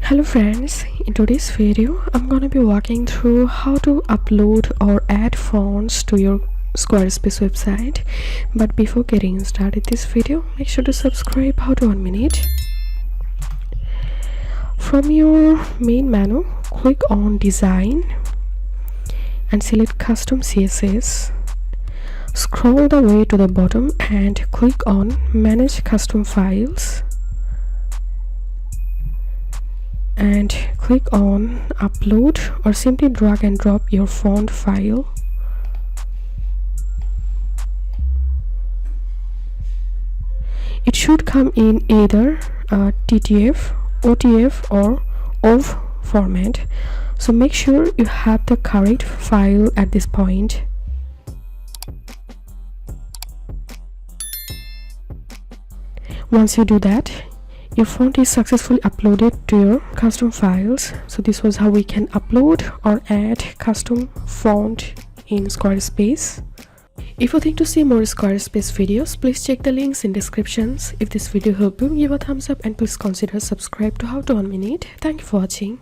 Hello friends, in today's video I'm gonna be walking through how to upload or add fonts to your Squarespace website. But before getting started this video, make sure to subscribe. How to 1 minute. From your main menu, click on design and select custom CSS. Scroll the way to the bottom and click on manage custom files and click on upload, or simply drag and drop your font file. It should come in either TTF, OTF or OV format, so make sure you have the correct file at this point. Once you do that, your font is successfully uploaded to your custom files. So this was how we can upload or add custom font in Squarespace. If you think to see more Squarespace videos, please check the links in descriptions. If this video helped you, give a thumbs up and please consider subscribe to How to 1 Minute. Thank you for watching.